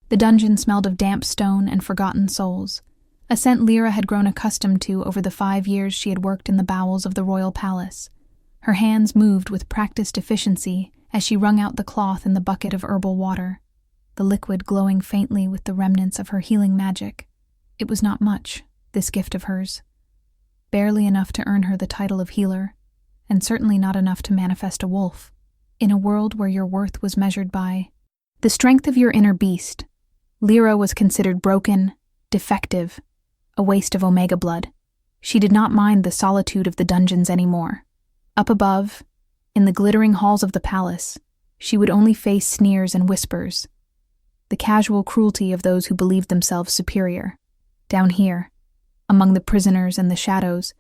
The dungeon smelled of damp stone and forgotten souls, a scent Lyra had grown accustomed to over the 5 years she had worked in the bowels of the royal palace. Her hands moved with practiced efficiency as she wrung out the cloth in the bucket of herbal water, the liquid glowing faintly with the remnants of her healing magic. It was not much, this gift of hers. Barely enough to earn her the title of healer, and certainly not enough to manifest a wolf, in a world where your worth was measured by the strength of your inner beast. Lyra was considered broken, defective, a waste of omega blood. She did not mind the solitude of the dungeons anymore. Up above, in the glittering halls of the palace, she would only face sneers and whispers, the casual cruelty of those who believed themselves superior. Down here, among the prisoners and the shadows,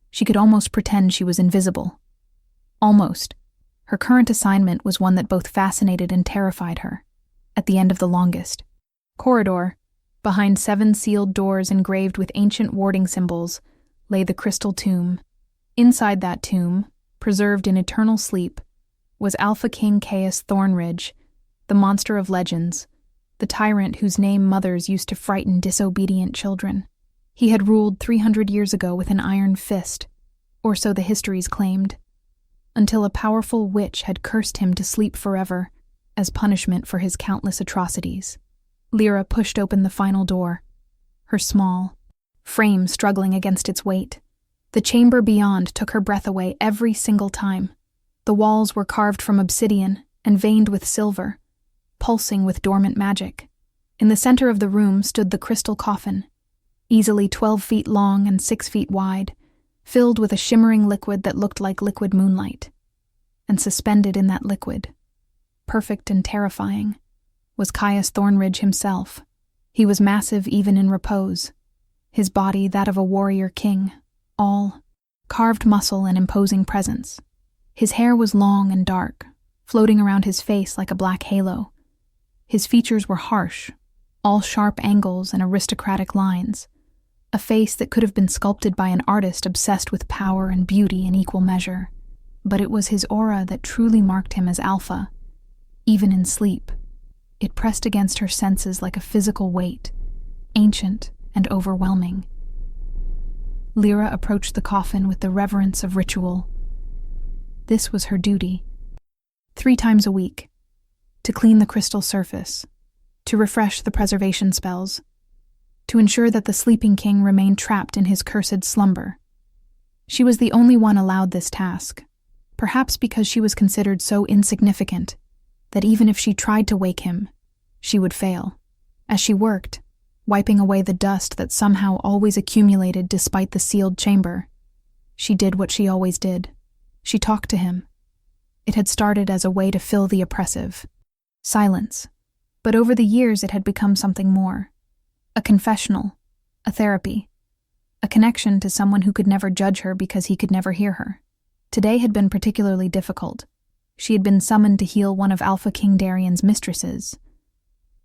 she could almost pretend she was invisible. Almost. Her current assignment was one that both fascinated and terrified her. At the end of the longest corridor, behind 7 sealed doors engraved with ancient warding symbols, lay the crystal tomb. Inside that tomb, preserved in eternal sleep, was Alpha King Caius Thornridge, the monster of legends, the tyrant whose name mothers used to frighten disobedient children. He had ruled 300 years ago with an iron fist, or so the histories claimed, until a powerful witch had cursed him to sleep forever as punishment for his countless atrocities. Lyra pushed open the final door, her small frame struggling against its weight. The chamber beyond took her breath away every single time. The walls were carved from obsidian and veined with silver, pulsing with dormant magic. In the center of the room stood the crystal coffin, easily 12 feet long and 6 feet wide, filled with a shimmering liquid that looked like liquid moonlight. And suspended in that liquid, perfect and terrifying, was Caius Thornridge himself. He was massive even in repose, his body that of a warrior king, all carved muscle and imposing presence. His hair was long and dark, floating around his face like a black halo. His features were harsh, all sharp angles and aristocratic lines, a face that could have been sculpted by an artist obsessed with power and beauty in equal measure. But it was his aura that truly marked him as Alpha, even in sleep. It pressed against her senses like a physical weight, ancient and overwhelming. Lyra approached the coffin with the reverence of ritual. This was her duty. 3 times a week, to clean the crystal surface, to refresh the preservation spells, to ensure that the sleeping king remained trapped in his cursed slumber. She was the only one allowed this task, perhaps because she was considered so insignificant that even if she tried to wake him, she would fail. As she worked, wiping away the dust that somehow always accumulated despite the sealed chamber, she did what she always did. She talked to him. It had started as a way to fill the oppressive silence, but over the years it had become something more. A confessional, a therapy, a connection to someone who could never judge her because he could never hear her. Today had been particularly difficult. She had been summoned to heal one of Alpha King Darian's mistresses,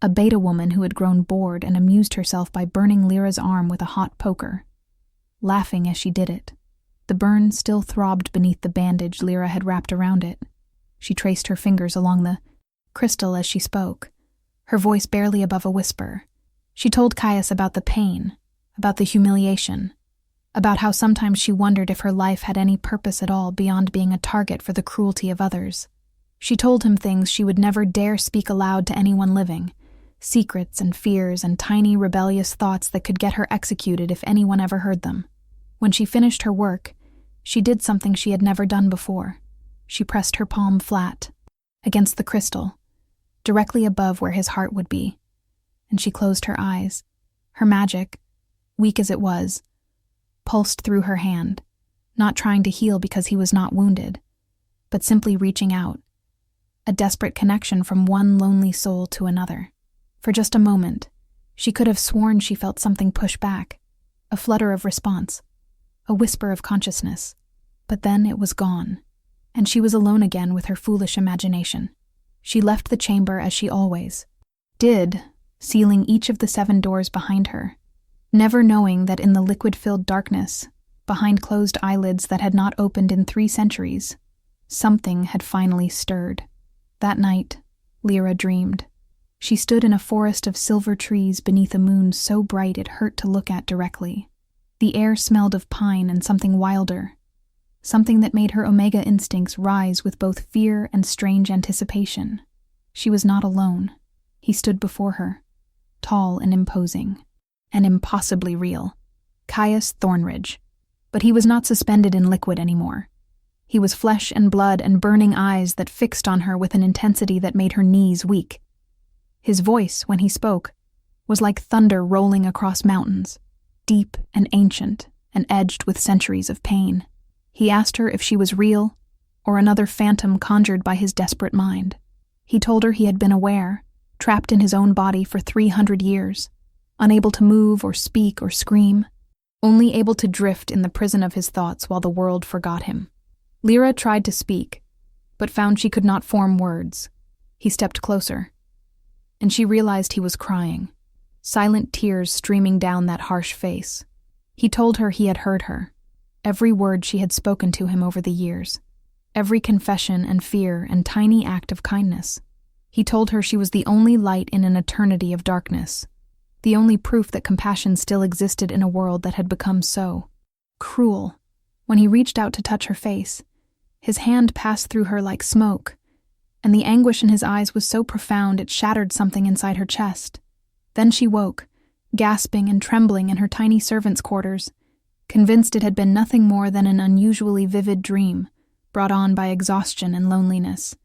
a beta woman who had grown bored and amused herself by burning Lyra's arm with a hot poker, laughing as she did it. The burn still throbbed beneath the bandage Lyra had wrapped around it. She traced her fingers along the crystal as she spoke, her voice barely above a whisper. She told Caius about the pain, about the humiliation, about how sometimes she wondered if her life had any purpose at all beyond being a target for the cruelty of others. She told him things she would never dare speak aloud to anyone living, secrets and fears and tiny rebellious thoughts that could get her executed if anyone ever heard them. When she finished her work, she did something she had never done before. She pressed her palm flat, against the crystal, directly above where his heart would be, and she closed her eyes. Her magic, weak as it was, pulsed through her hand, not trying to heal because he was not wounded, but simply reaching out, a desperate connection from one lonely soul to another. For just a moment, she could have sworn she felt something push back, a flutter of response, a whisper of consciousness. But then it was gone, and she was alone again with her foolish imagination. She left the chamber as she always did, sealing each of the 7 doors behind her, never knowing that in the liquid-filled darkness, behind closed eyelids that had not opened in 3 centuries, something had finally stirred. That night, Lyra dreamed. She stood in a forest of silver trees beneath a moon so bright it hurt to look at directly. The air smelled of pine and something wilder, something that made her Omega instincts rise with both fear and strange anticipation. She was not alone. He stood before her, tall and imposing, and impossibly real. Caius Thornridge. But he was not suspended in liquid anymore. He was flesh and blood and burning eyes that fixed on her with an intensity that made her knees weak. His voice, when he spoke, was like thunder rolling across mountains, deep and ancient and edged with centuries of pain. He asked her if she was real or another phantom conjured by his desperate mind. He told her he had been aware, trapped in his own body for 300 years, unable to move or speak or scream, only able to drift in the prison of his thoughts while the world forgot him. Lyra tried to speak, but found she could not form words. He stepped closer, and she realized he was crying, silent tears streaming down that harsh face. He told her he had heard her, every word she had spoken to him over the years, every confession and fear and tiny act of kindness. He told her she was the only light in an eternity of darkness, the only proof that compassion still existed in a world that had become so cruel. When he reached out to touch her face, his hand passed through her like smoke, and the anguish in his eyes was so profound it shattered something inside her chest. Then she woke, gasping and trembling in her tiny servant's quarters, convinced it had been nothing more than an unusually vivid dream, brought on by exhaustion and loneliness.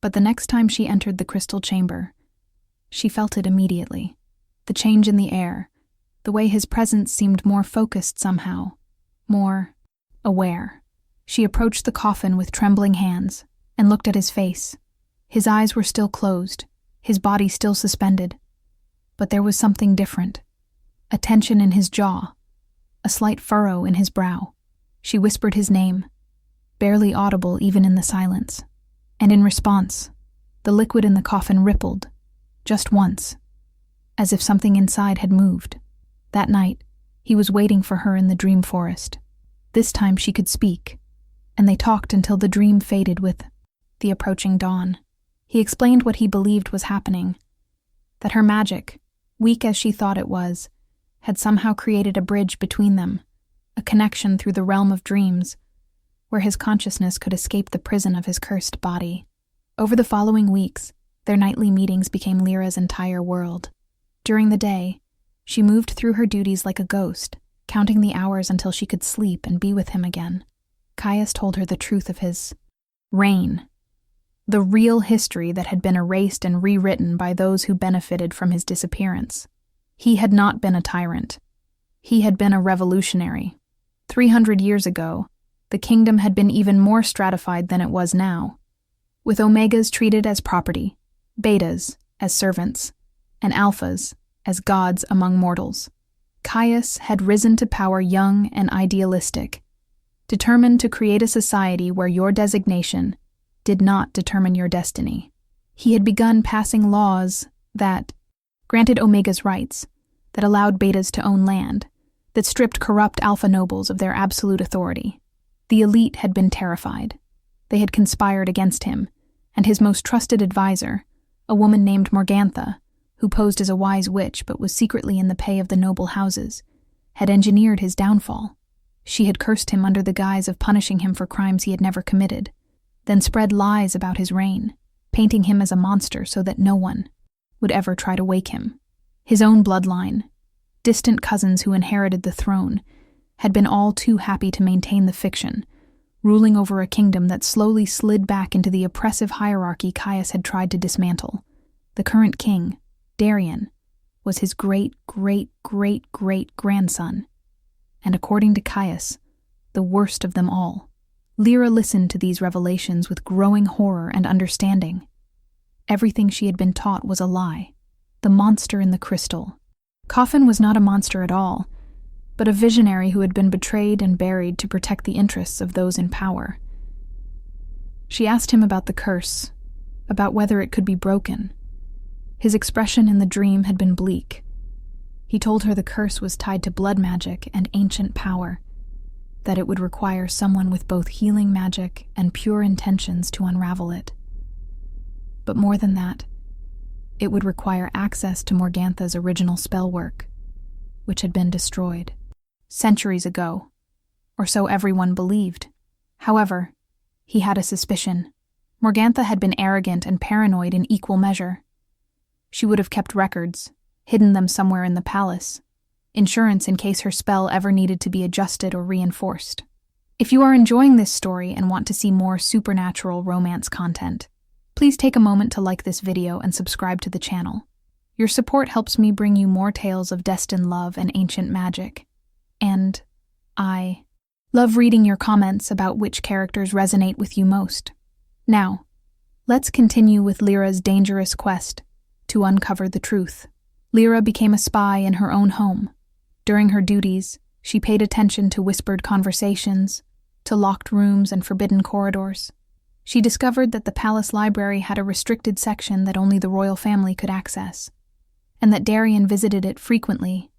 But the next time she entered the crystal chamber, she felt it immediately. The change in the air, the way his presence seemed more focused somehow, more aware. She approached the coffin with trembling hands and looked at his face. His eyes were still closed, his body still suspended. But there was something different. A tension in his jaw, a slight furrow in his brow. She whispered his name, barely audible even in the silence. And in response, the liquid in the coffin rippled, just once, as if something inside had moved. That night, he was waiting for her in the dream forest. This time she could speak, and they talked until the dream faded with the approaching dawn. He explained what he believed was happening, that her magic, weak as she thought it was, had somehow created a bridge between them, a connection through the realm of dreams, where his consciousness could escape the prison of his cursed body. Over the following weeks, their nightly meetings became Lyra's entire world. During the day, she moved through her duties like a ghost, counting the hours until she could sleep and be with him again. Caius told her the truth of his reign, the real history that had been erased and rewritten by those who benefited from his disappearance. He had not been a tyrant. He had been a revolutionary. 300 years ago, the kingdom had been even more stratified than it was now, with omegas treated as property, betas as servants, and alphas as gods among mortals. Caius had risen to power young and idealistic, determined to create a society where your designation did not determine your destiny. He had begun passing laws that granted omegas rights, that allowed betas to own land, that stripped corrupt alpha nobles of their absolute authority. The elite had been terrified. They had conspired against him, and his most trusted advisor, a woman named Morgantha, who posed as a wise witch but was secretly in the pay of the noble houses, had engineered his downfall. She had cursed him under the guise of punishing him for crimes he had never committed, then spread lies about his reign, painting him as a monster so that no one would ever try to wake him. His own bloodline, distant cousins who inherited the throne, had been all too happy to maintain the fiction, ruling over a kingdom that slowly slid back into the oppressive hierarchy Caius had tried to dismantle. The current king, Darian, was his great-great-great-great-grandson, and according to Caius, the worst of them all. Lyra listened to these revelations with growing horror and understanding. Everything she had been taught was a lie. The monster in the crystal. Coffin was not a monster at all, but a visionary who had been betrayed and buried to protect the interests of those in power. She asked him about the curse, about whether it could be broken. His expression in the dream had been bleak. He told her the curse was tied to blood magic and ancient power, that it would require someone with both healing magic and pure intentions to unravel it. But more than that, it would require access to Morgantha's original spell work, which had been destroyed centuries ago, or so everyone believed. However, he had a suspicion. Morgantha had been arrogant and paranoid in equal measure. She would have kept records, hidden them somewhere in the palace, insurance in case her spell ever needed to be adjusted or reinforced. If you are enjoying this story and want to see more supernatural romance content, please take a moment to like this video and subscribe to the channel. Your support helps me bring you more tales of destined love and ancient magic. And I love reading your comments about which characters resonate with you most. Now, let's continue with Lyra's dangerous quest to uncover the truth. Lyra became a spy in her own home. During her duties, she paid attention to whispered conversations, to locked rooms and forbidden corridors. She discovered that the palace library had a restricted section that only the royal family could access, and that Darian visited it frequently,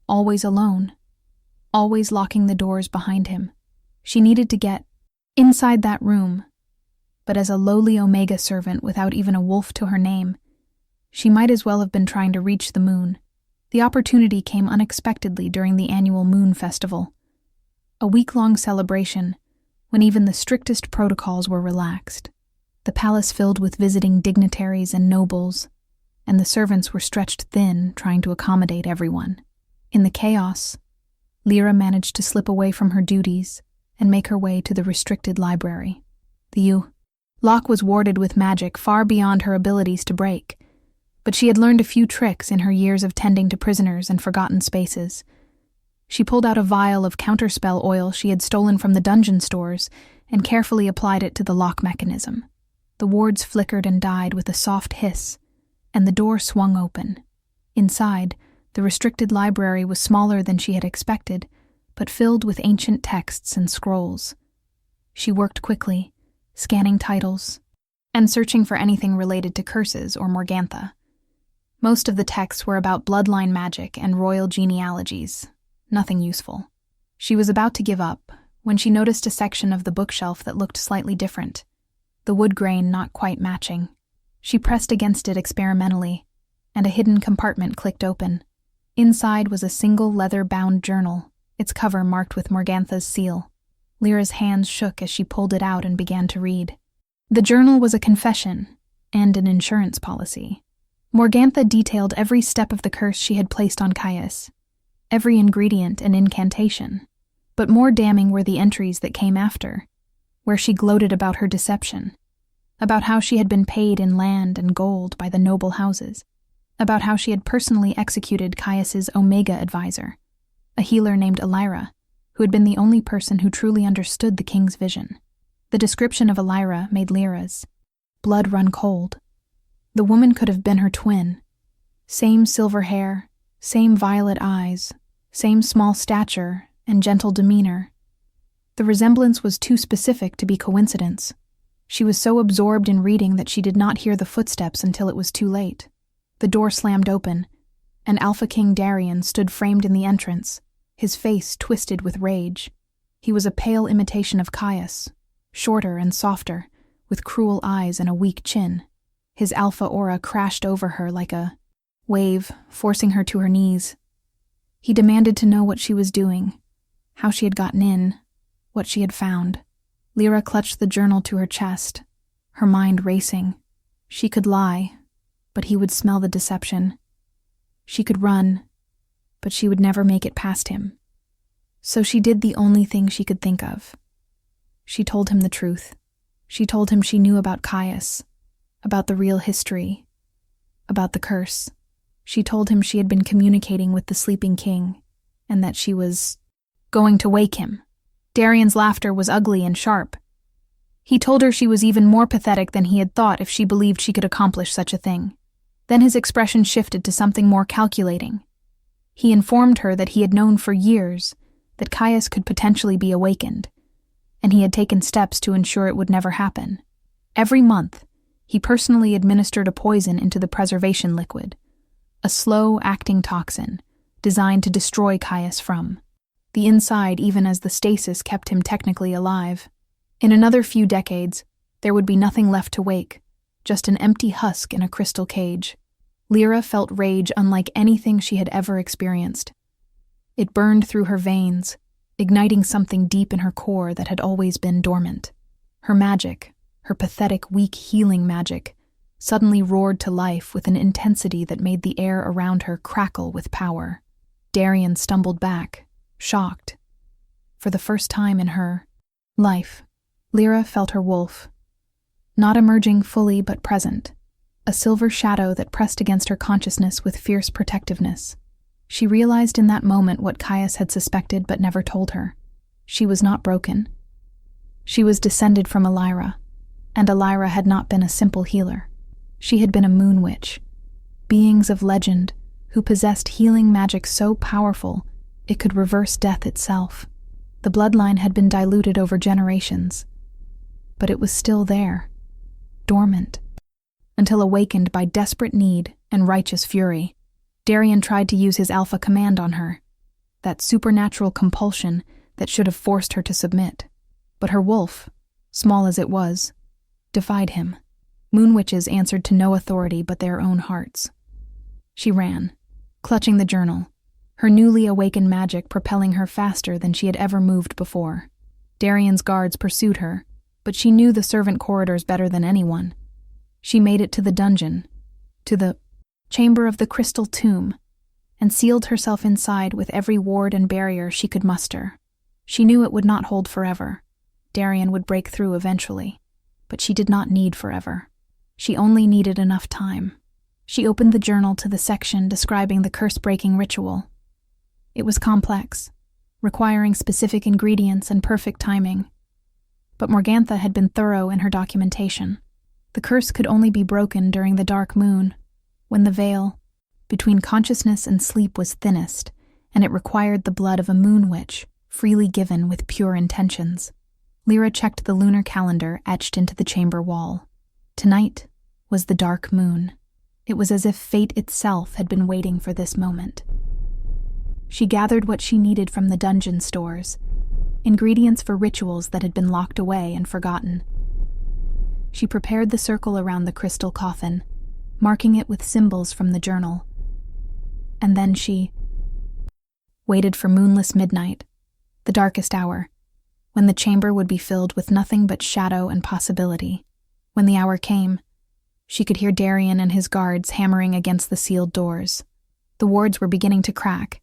always alone, always locking the doors behind him. She needed to get inside that room, but as a lowly Omega servant without even a wolf to her name, she might as well have been trying to reach the moon. The opportunity came unexpectedly during the annual Moon Festival, a week-long celebration when even the strictest protocols were relaxed. The palace filled with visiting dignitaries and nobles, and the servants were stretched thin trying to accommodate everyone. In the chaos, Lyra managed to slip away from her duties and make her way to the restricted library. The lock was warded with magic far beyond her abilities to break, but she had learned a few tricks in her years of tending to prisoners and forgotten spaces. She pulled out a vial of counterspell oil she had stolen from the dungeon stores and carefully applied it to the lock mechanism. The wards flickered and died with a soft hiss, and the door swung open. Inside, the restricted library was smaller than she had expected, but filled with ancient texts and scrolls. She worked quickly, scanning titles, and searching for anything related to curses or Morgantha. Most of the texts were about bloodline magic and royal genealogies, nothing useful. She was about to give up when she noticed a section of the bookshelf that looked slightly different, the wood grain not quite matching. She pressed against it experimentally, and a hidden compartment clicked open. Inside was a single leather-bound journal, its cover marked with Morgantha's seal. Lyra's hands shook as she pulled it out and began to read. The journal was a confession and an insurance policy. Morgantha detailed every step of the curse she had placed on Caius, every ingredient and incantation. But more damning were the entries that came after, where she gloated about her deception, about how she had been paid in land and gold by the noble houses, about how she had personally executed Caius's Omega advisor, a healer named Elira, who had been the only person who truly understood the king's vision. The description of Elira made Lyra's blood run cold. The woman could have been her twin. Same silver hair, same violet eyes, same small stature and gentle demeanor. The resemblance was too specific to be coincidence. She was so absorbed in reading that she did not hear the footsteps until it was too late. The door slammed open, and Alpha King Darian stood framed in the entrance, his face twisted with rage. He was a pale imitation of Caius, shorter and softer, with cruel eyes and a weak chin. His alpha aura crashed over her like a wave, forcing her to her knees. He demanded to know what she was doing, how she had gotten in, what she had found. Lyra clutched the journal to her chest, her mind racing. She could lie, but he would smell the deception. She could run, but she would never make it past him. So she did the only thing she could think of. She told him the truth. She told him she knew about Caius, about the real history, about the curse. She told him she had been communicating with the sleeping king, and that she was going to wake him. Darian's laughter was ugly and sharp. He told her she was even more pathetic than he had thought if she believed she could accomplish such a thing. Then his expression shifted to something more calculating. He informed her that he had known for years that Caius could potentially be awakened, and he had taken steps to ensure it would never happen. Every month, he personally administered a poison into the preservation liquid, a slow-acting toxin designed to destroy Caius from the inside, even as the stasis kept him technically alive. In another few decades, there would be nothing left to wake, just an empty husk in a crystal cage. Lyra felt rage unlike anything she had ever experienced. It burned through her veins, igniting something deep in her core that had always been dormant. Her magic, her pathetic, weak healing magic, suddenly roared to life with an intensity that made the air around her crackle with power. Darian stumbled back, shocked. For the first time in her life, Lyra felt her wolf, not emerging fully but present, a silver shadow that pressed against her consciousness with fierce protectiveness. She realized in that moment what Caius had suspected but never told her. She was not broken. She was descended from Elira, and Elira had not been a simple healer. She had been a moon witch, beings of legend who possessed healing magic so powerful it could reverse death itself. The bloodline had been diluted over generations, but it was still there, dormant, until awakened by desperate need and righteous fury. Darian tried to use his alpha command on her, that supernatural compulsion that should have forced her to submit. But her wolf, small as it was, defied him. Moon witches answered to no authority but their own hearts. She ran, clutching the journal, her newly awakened magic propelling her faster than she had ever moved before. Darian's guards pursued her, but she knew the servant corridors better than anyone. She made it to the dungeon, to the chamber of the crystal tomb, and sealed herself inside with every ward and barrier she could muster. She knew it would not hold forever. Darian would break through eventually, but she did not need forever. She only needed enough time. She opened the journal to the section describing the curse-breaking ritual. It was complex, requiring specific ingredients and perfect timing. But Morgantha had been thorough in her documentation. The curse could only be broken during the dark moon, when the veil between consciousness and sleep was thinnest, and it required the blood of a moon witch, freely given with pure intentions. Lyra checked the lunar calendar etched into the chamber wall. Tonight was the dark moon. It was as if fate itself had been waiting for this moment. She gathered what she needed from the dungeon stores, ingredients for rituals that had been locked away and forgotten. She prepared the circle around the crystal coffin, marking it with symbols from the journal. And then she waited for moonless midnight, the darkest hour, when the chamber would be filled with nothing but shadow and possibility. When the hour came, she could hear Darian and his guards hammering against the sealed doors. The wards were beginning to crack.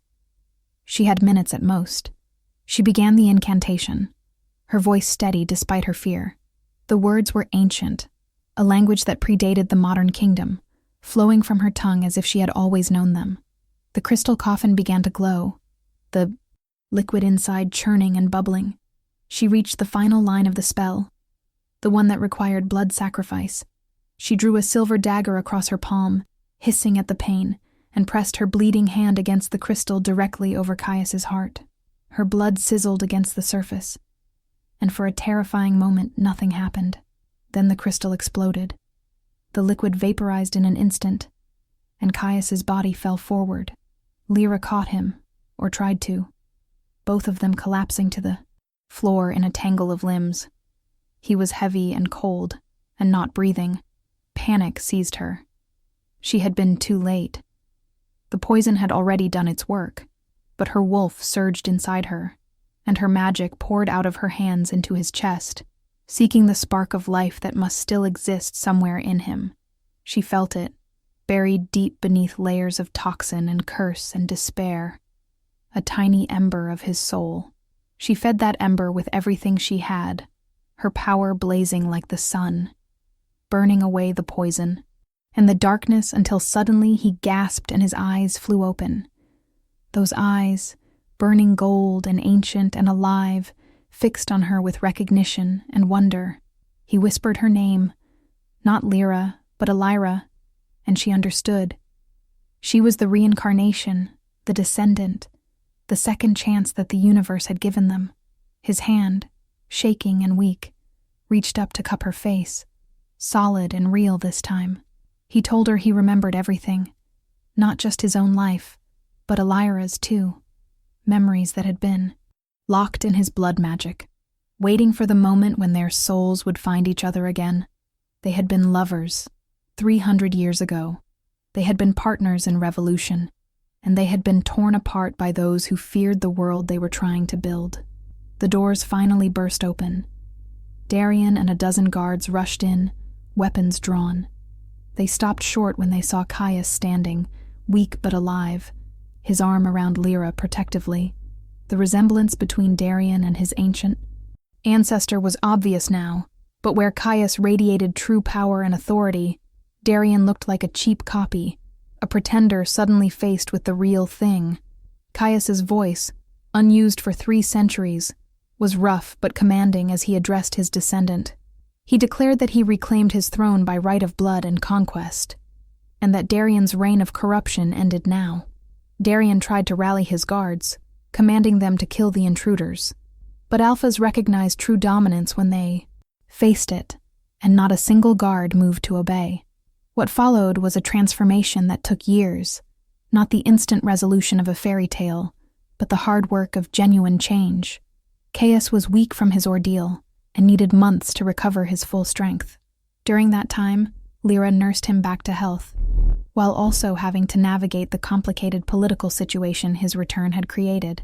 She had minutes at most. She began the incantation, her voice steady despite her fear. The words were ancient, a language that predated the modern kingdom, flowing from her tongue as if she had always known them. The crystal coffin began to glow, the liquid inside churning and bubbling. She reached the final line of the spell, the one that required blood sacrifice. She drew a silver dagger across her palm, hissing at the pain, and pressed her bleeding hand against the crystal directly over Caius's heart. Her blood sizzled against the surface, and for a terrifying moment nothing happened. Then the crystal exploded. The liquid vaporized in an instant, and Caius's body fell forward. Lyra caught him, or tried to, both of them collapsing to the floor in a tangle of limbs. He was heavy and cold, and not breathing. Panic seized her. She had been too late. The poison had already done its work, but her wolf surged inside her, and her magic poured out of her hands into his chest, seeking the spark of life that must still exist somewhere in him. She felt it, buried deep beneath layers of toxin and curse and despair, a tiny ember of his soul. She fed that ember with everything she had, her power blazing like the sun, burning away the poison, and the darkness until suddenly he gasped and his eyes flew open. Those eyes, burning gold and ancient and alive, fixed on her with recognition and wonder. He whispered her name, not Lyra, but Elira, and she understood. She was the reincarnation, the descendant, the second chance that the universe had given them. His hand, shaking and weak, reached up to cup her face, solid and real this time. He told her he remembered everything, not just his own life, but Elira's too, memories that had been locked in his blood magic, waiting for the moment when their souls would find each other again. They had been lovers 300 years ago, They had been partners in revolution, and they had been torn apart by those who feared the world they were trying to build. The doors finally burst open. Darian and a dozen guards rushed in, weapons drawn. They stopped short when they saw Caius standing, weak but alive, his arm around Lyra protectively. The resemblance between Darian and his ancient ancestor was obvious now, but where Caius radiated true power and authority, Darian looked like a cheap copy, a pretender suddenly faced with the real thing. Caius's voice, unused for 3 centuries, was rough but commanding as he addressed his descendant. He declared that he reclaimed his throne by right of blood and conquest, and that Darian's reign of corruption ended now. Darian tried to rally his guards, commanding them to kill the intruders. But Alphas recognized true dominance when they faced it, and not a single guard moved to obey. What followed was a transformation that took years, not the instant resolution of a fairy tale, but the hard work of genuine change. Caius was weak from his ordeal and needed months to recover his full strength. During that time, Lyra nursed him back to health, while also having to navigate the complicated political situation his return had created.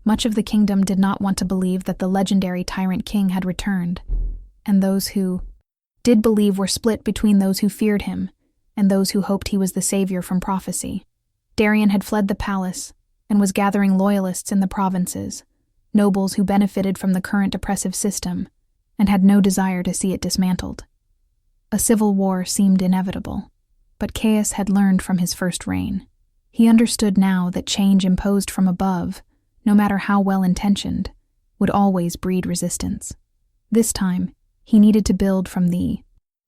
Much of the kingdom did not want to believe that the legendary tyrant king had returned, and those who did believe were split between those who feared him and those who hoped he was the savior from prophecy. Darian had fled the palace and was gathering loyalists in the provinces, nobles who benefited from the current oppressive system and had no desire to see it dismantled. A civil war seemed inevitable, but Caius had learned from his first reign. He understood now that change imposed from above, no matter how well-intentioned, would always breed resistance. This time, he needed to build from the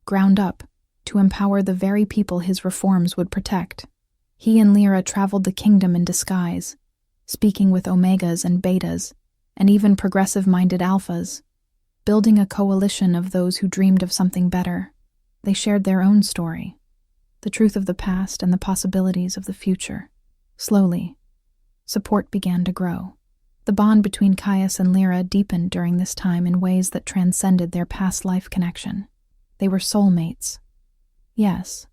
ground up to empower the very people his reforms would protect. He and Lyra traveled the kingdom in disguise, speaking with omegas and betas, and even progressive-minded alphas, building a coalition of those who dreamed of something better. They shared their own story, the truth of the past and the possibilities of the future. Slowly, support began to grow. The bond between Caius and Lyra deepened during this time in ways that transcended their past life connection. They were soulmates. Yes,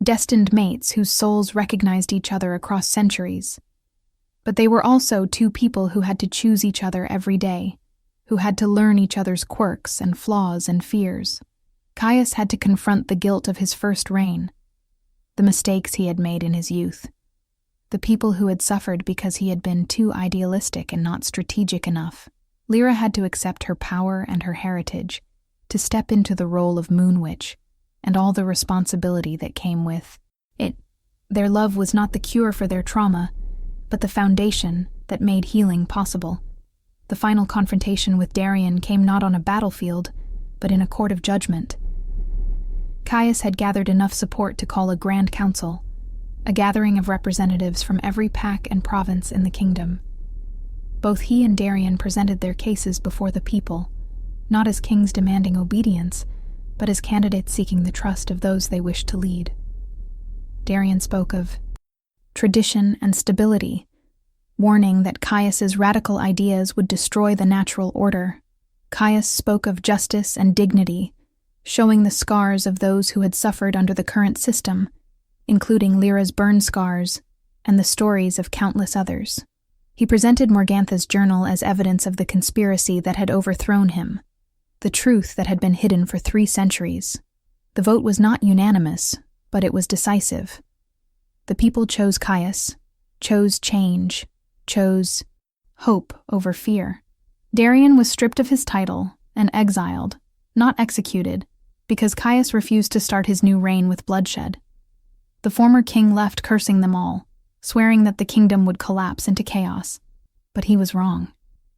destined mates whose souls recognized each other across centuries. But they were also 2 people who had to choose each other every day, who had to learn each other's quirks and flaws and fears. Caius had to confront the guilt of his first reign, the mistakes he had made in his youth, the people who had suffered because he had been too idealistic and not strategic enough. Lyra had to accept her power and her heritage, to step into the role of Moon Witch and all the responsibility that came with it. Their love was not the cure for their trauma, but the foundation that made healing possible. The final confrontation with Darian came not on a battlefield, but in a court of judgment. Caius had gathered enough support to call a grand council, a gathering of representatives from every pack and province in the kingdom. Both he and Darian presented their cases before the people, not as kings demanding obedience, but as candidates seeking the trust of those they wished to lead. Darian spoke of tradition and stability, warning that Caius's radical ideas would destroy the natural order. Caius spoke of justice and dignity, showing the scars of those who had suffered under the current system, including Lyra's burn scars and the stories of countless others. He presented Morgantha's journal as evidence of the conspiracy that had overthrown him, the truth that had been hidden for 3 centuries. The vote was not unanimous, but it was decisive. The people chose Caius, chose change, chose hope over fear. Darian was stripped of his title and exiled, not executed, because Caius refused to start his new reign with bloodshed. The former king left cursing them all, swearing that the kingdom would collapse into chaos. But he was wrong.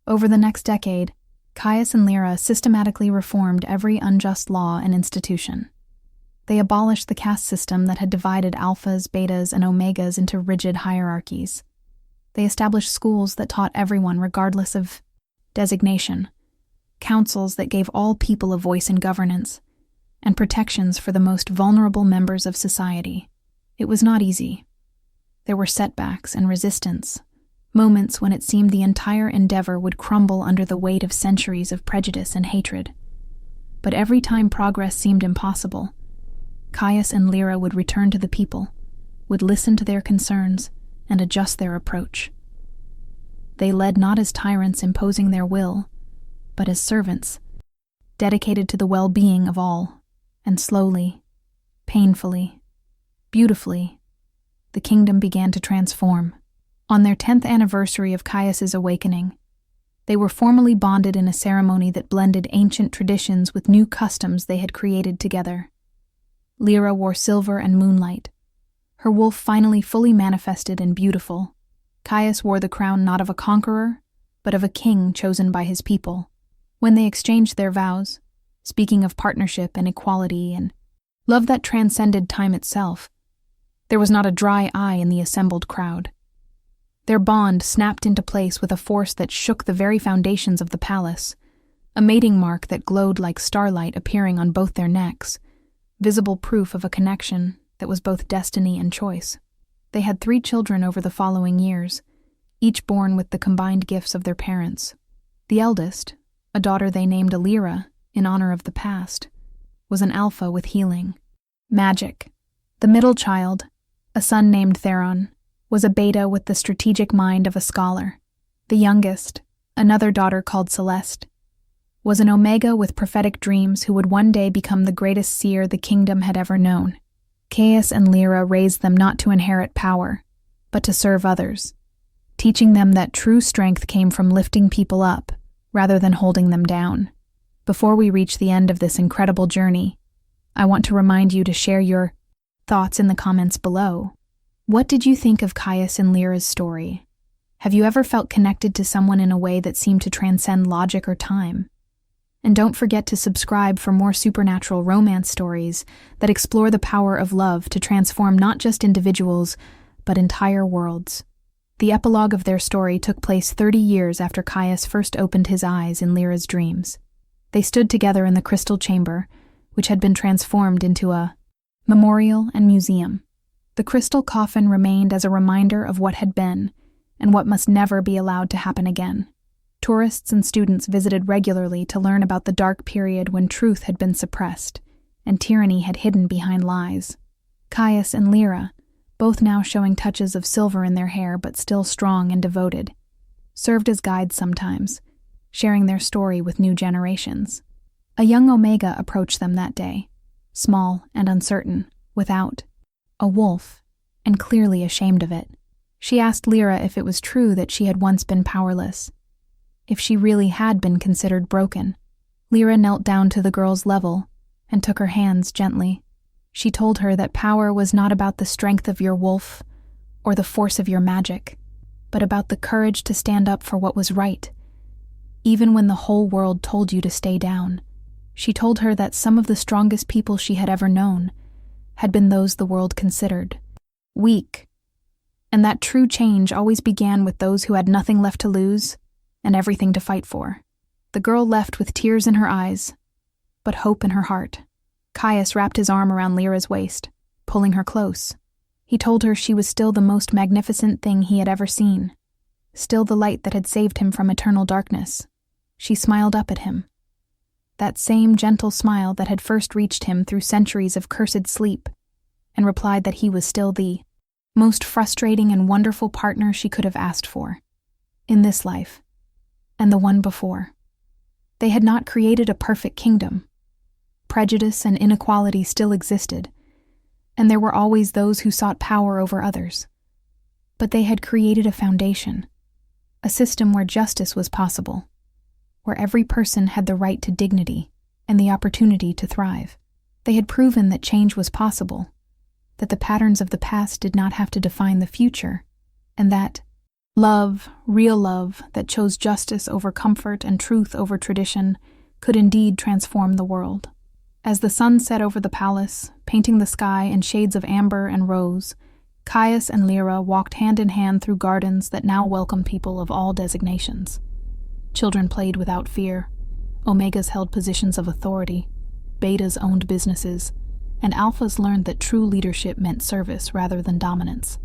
Over the next decade, Caius and Lyra systematically reformed every unjust law and institution. They abolished the caste system that had divided alphas, betas, and omegas into rigid hierarchies. They established schools that taught everyone regardless of designation, councils that gave all people a voice in governance, and protections for the most vulnerable members of society. It was not easy. There were setbacks and resistance, moments when it seemed the entire endeavor would crumble under the weight of centuries of prejudice and hatred. But every time progress seemed impossible, Caius and Lyra would return to the people, would listen to their concerns, and adjust their approach. They led not as tyrants imposing their will, but as servants, dedicated to the well-being of all, and slowly, painfully, beautifully, the kingdom began to transform. On their 10th anniversary of Caius's awakening, they were formally bonded in a ceremony that blended ancient traditions with new customs they had created together. Lyra wore silver and moonlight, her wolf finally fully manifested and beautiful. Caius wore the crown not of a conqueror, but of a king chosen by his people. When they exchanged their vows, speaking of partnership and equality and love that transcended time itself, there was not a dry eye in the assembled crowd. Their bond snapped into place with a force that shook the very foundations of the palace, a mating mark that glowed like starlight appearing on both their necks, visible proof of a connection that was both destiny and choice. They had 3 children over the following years, each born with the combined gifts of their parents. The eldest, a daughter they named Lyra in honor of the past, was an alpha with healing, magic. The middle child, a son named Theron, was a beta with the strategic mind of a scholar. The youngest, another daughter called Celeste, was an omega with prophetic dreams who would one day become the greatest seer the kingdom had ever known. Caius and Lyra raised them not to inherit power, but to serve others, teaching them that true strength came from lifting people up rather than holding them down. Before we reach the end of this incredible journey, I want to remind you to share your thoughts in the comments below. What did you think of Caius and Lyra's story? Have you ever felt connected to someone in a way that seemed to transcend logic or time? And don't forget to subscribe for more supernatural romance stories that explore the power of love to transform not just individuals, but entire worlds. The epilogue of their story took place 30 years after Caius first opened his eyes in Lyra's dreams. They stood together in the crystal chamber, which had been transformed into a memorial and museum. The crystal coffin remained as a reminder of what had been and what must never be allowed to happen again. Tourists and students visited regularly to learn about the dark period when truth had been suppressed and tyranny had hidden behind lies. Caius and Lyra, both now showing touches of silver in their hair but still strong and devoted, served as guides sometimes, sharing their story with new generations. A young Omega approached them that day, small and uncertain, without a wolf, and clearly ashamed of it. She asked Lyra if it was true that she had once been powerless, if she really had been considered broken. Lyra knelt down to the girl's level and took her hands gently. She told her that power was not about the strength of your wolf or the force of your magic, but about the courage to stand up for what was right, even when the whole world told you to stay down. She told her that some of the strongest people she had ever known had been those the world considered weak, and that true change always began with those who had nothing left to lose and everything to fight for. The girl left with tears in her eyes, but hope in her heart. Caius wrapped his arm around Lyra's waist, pulling her close. He told her she was still the most magnificent thing he had ever seen, still the light that had saved him from eternal darkness. She smiled up at him, that same gentle smile that had first reached him through centuries of cursed sleep, and replied that he was still the most frustrating and wonderful partner she could have asked for, in this life, and the one before. They had not created a perfect kingdom. Prejudice and inequality still existed, and there were always those who sought power over others. But they had created a foundation, a system where justice was possible, where every person had the right to dignity and the opportunity to thrive. They had proven that change was possible, that the patterns of the past did not have to define the future, and that love, real love that chose justice over comfort and truth over tradition, could indeed transform the world. As the sun set over the palace, painting the sky in shades of amber and rose, Caius and Lyra walked hand in hand through gardens that now welcomed people of all designations. Children played without fear, Omegas held positions of authority, Betas owned businesses, and Alphas learned that true leadership meant service rather than dominance.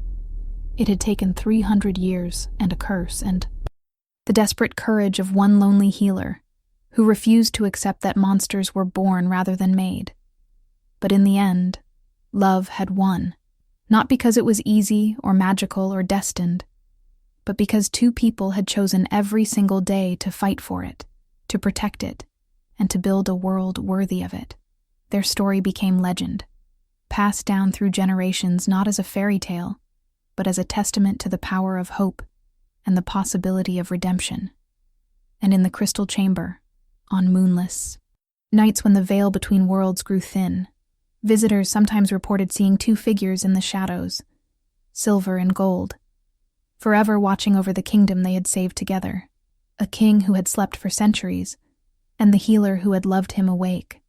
It had taken 300 years and a curse and the desperate courage of one lonely healer who refused to accept that monsters were born rather than made. But in the end, Love had won, not because it was easy or magical or destined, but because two people had chosen every single day to fight for it, to protect it, and to build a world worthy of it. Their story became legend, passed down through generations not as a fairy tale, but as a testament to the power of hope and the possibility of redemption. And in the crystal chamber, on moonless nights when the veil between worlds grew thin, visitors sometimes reported seeing two figures in the shadows, silver and gold, forever watching over the kingdom they had saved together, a king who had slept for centuries, and the healer who had loved him awake.